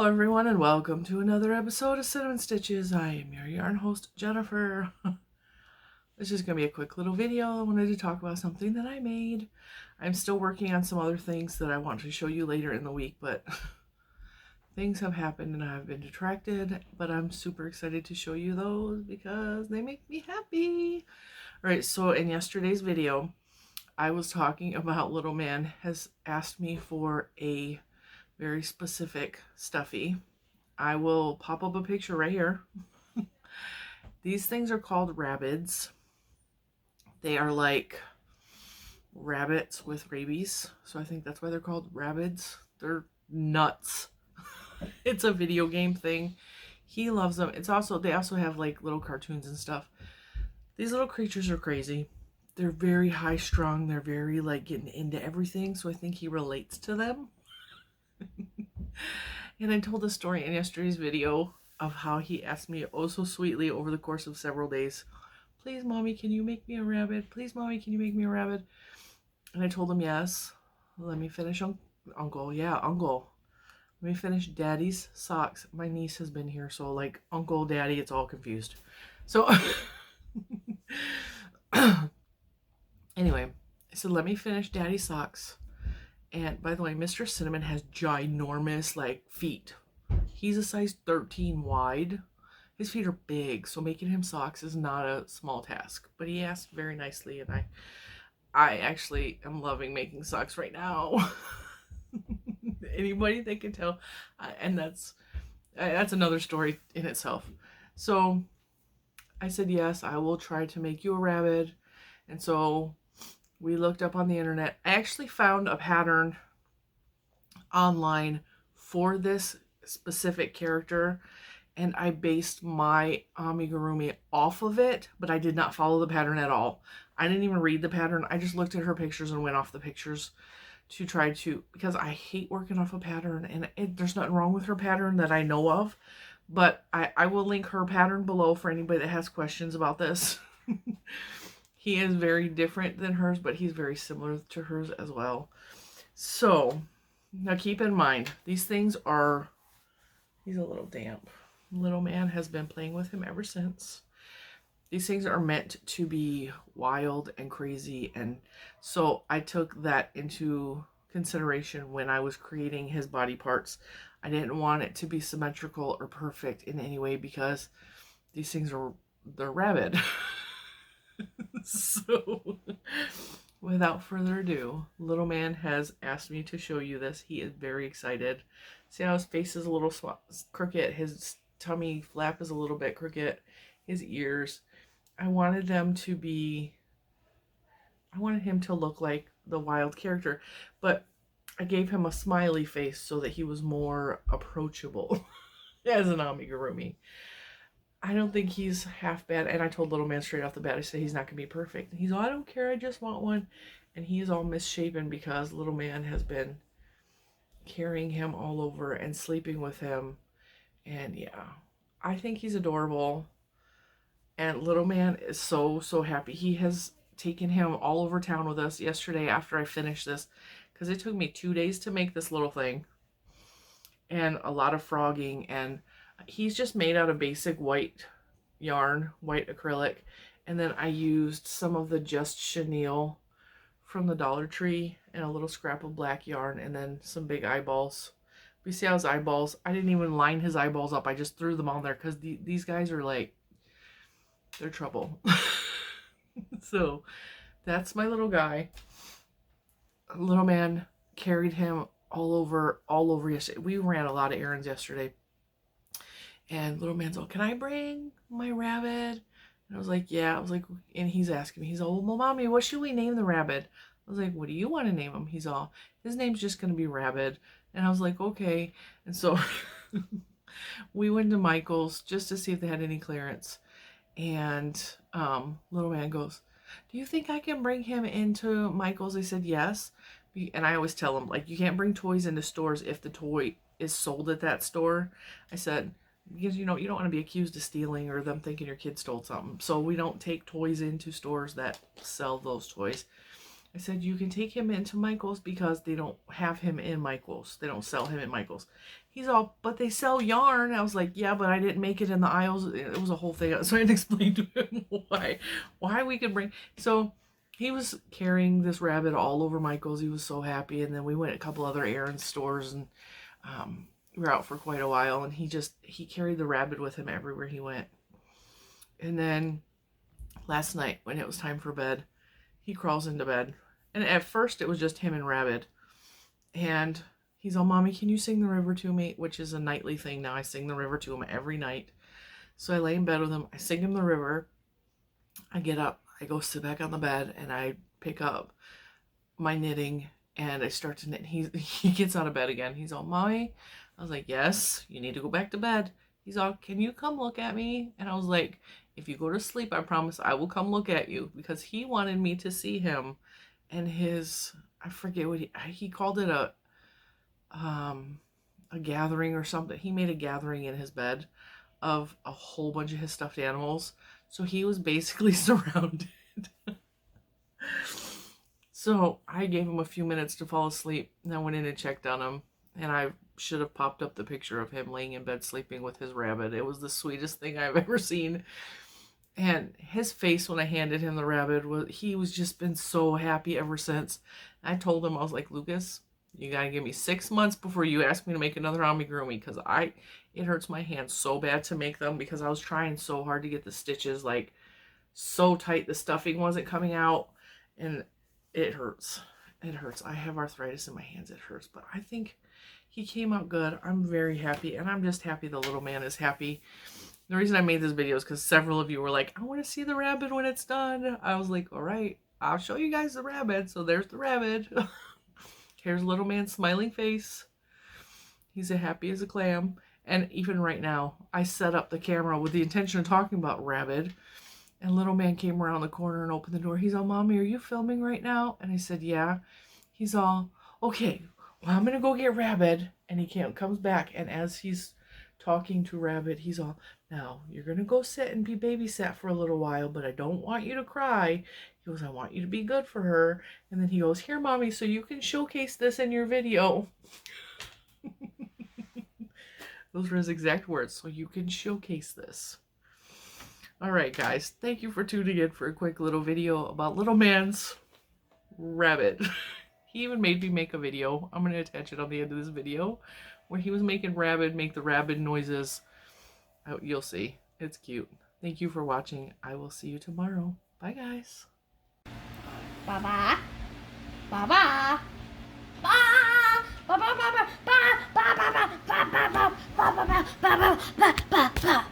Hello everyone and welcome to another episode of Cinnamon Stitches. I am your yarn host, Jennifer. This is going to be a quick little video. I wanted to talk about something that I made. I'm still working on some other things that I want to show you later in the week, but things have happened and I've been detracted, but I'm super excited to show you those because they make me happy. Alright, so in yesterday's video, I was talking about Little Man has asked me for a very specific stuffy. I will pop up a picture right here. These things are called Rabbids. They are like rabbits with rabies, so I think that's why they're called Rabbids. They're nuts. It's a video game thing. He loves them. They also have like little cartoons and stuff. These little creatures are crazy. They're very high strung. They're very like getting into everything, so I think he relates to them. And I told a story in yesterday's video of how he asked me oh so sweetly over the course of several days, please mommy, can you make me a rabbit? Please mommy, can you make me a rabbit? And I told him yes. Let me finish uncle. Yeah, uncle. Let me finish daddy's socks. My niece has been here, so like uncle, daddy, it's all confused. So anyway, I said let me finish daddy's socks. And by the way, Mr. Cinnamon has ginormous like feet. He's a size 13 wide. His feet are big, so making him socks is not a small task. But he asked very nicely, and I actually am loving making socks right now. Anybody that can tell, and that's another story in itself. So I said yes, I will try to make you a rabbit, and so we looked up on the internet. I actually found a pattern online for this specific character, and I based my amigurumi off of it, but I did not follow the pattern at all. I didn't even read the pattern. I just looked at her pictures and went off the pictures to try to, because I hate working off a pattern, and there's nothing wrong with her pattern that I know of, but I will link her pattern below for anybody that has questions about this. He is very different than hers, but he's very similar to hers as well. So, now keep in mind, these things are, he's a little damp. Little Man has been playing with him ever since. These things are meant to be wild and crazy, and so I took that into consideration when I was creating his body parts. I didn't want it to be symmetrical or perfect in any way because these things they're rabid. So, without further ado, Little Man has asked me to show you this. He is very excited. See how his face is a little crooked? His tummy flap is a little bit crooked. His ears. I wanted him to look like the wild character, but I gave him a smiley face so that he was more approachable as an amigurumi. I don't think he's half bad. And I told Little Man straight off the bat, I said he's not going to be perfect. And he's all, I don't care, I just want one. And he is all misshapen because Little Man has been carrying him all over and sleeping with him. And yeah, I think he's adorable. And Little Man is so, so happy. He has taken him all over town with us yesterday after I finished this, because it took me 2 days to make this little thing. And a lot of frogging, and he's just made out of basic white yarn, white acrylic, and then I used some of the Just Chenille from the Dollar Tree and a little scrap of black yarn, and then some big eyeballs. You see how his eyeballs, I didn't even line his eyeballs up, I just threw them on there because these guys are like, they're trouble. So that's my little guy. Little Man carried him all over yesterday. We ran a lot of errands yesterday. And Little Man's all, can I bring my rabbit? And I was like, yeah. I was like, and he's asking me, he's all, well, mommy, what should we name the rabbit? I was like, what do you want to name him? He's all, his name's just going to be Rabbid. And I was like, okay. And so we went to Michael's just to see if they had any clearance. And Little Man goes, do you think I can bring him into Michael's? I said, yes. And I always tell him, like, you can't bring toys into stores if the toy is sold at that store. I said, because you don't want to be accused of stealing or them thinking your kid stole something. So we don't take toys into stores that sell those toys. I said, you can take him into Michael's because they don't have him in Michael's. They don't sell him at Michael's. He's all, but they sell yarn. I was like, yeah, but I didn't make it in the aisles. It was a whole thing. So I had to explain to him why we could bring. So he was carrying this rabbit all over Michael's. He was so happy. And then we went a couple other errand stores, and we were out for quite a while. And he carried the rabbit with him everywhere he went. And then last night when it was time for bed, he crawls into bed. And at first it was just him and Rabbit. And he's all, Mommy, can you sing the river to me? Which is a nightly thing now. I sing the river to him every night. So I lay in bed with him. I sing him the river. I get up. I go sit back on the bed and I pick up my knitting and I start to knit. He gets out of bed again. He's all, Mommy. I was like, yes, you need to go back to bed. He's all, can you come look at me? And I was like, if you go to sleep, I promise I will come look at you, because he wanted me to see him and his, I forget what he called it, a gathering or something. He made a gathering in his bed of a whole bunch of his stuffed animals. So he was basically surrounded. So I gave him a few minutes to fall asleep, and I went in and checked on him, and I should have popped up the picture of him laying in bed sleeping with his rabbit. It was the sweetest thing I've ever seen. And his face when I handed him the rabbit, he was just been so happy ever since. I told him, I was like, Lucas, you gotta give me 6 months before you ask me to make another amigurumi, because it hurts my hands so bad to make them, because I was trying so hard to get the stitches like so tight the stuffing wasn't coming out, and it hurts. It hurts. I have arthritis in my hands. It hurts, but I think he came out good. I'm very happy, and I'm just happy the little man is happy. The reason I made this video is because several of you were like, I want to see the rabbit when it's done. I was like, all right, I'll show you guys the rabbit. So there's the rabbit. Here's little man's smiling face. He's as happy as a clam. And even right now, I set up the camera with the intention of talking about rabbit. And little man came around the corner and opened the door. He's all, Mommy, are you filming right now? And I said, yeah. He's all, okay, well, I'm going to go get Rabbit. And he comes back. And as he's talking to Rabbit, he's all, now, you're going to go sit and be babysat for a little while, but I don't want you to cry. He goes, I want you to be good for her. And then he goes, here, Mommy, so you can showcase this in your video. Those were his exact words. So you can showcase this. All right, guys. Thank you for tuning in for a quick little video about little man's rabbit. He even made me make a video. I'm going to attach it on the end of this video, where he was making Rabbit make the rabbit noises. You'll see. It's cute. Thank you for watching. I will see you tomorrow. Bye, guys. Bye-bye. Bye-bye. Bye. Bye-bye. Bye-bye. Bye. Bye. Bye. Bye. Bye. Bye. Bye. Bye. Bye. Bye. Bye. Bye.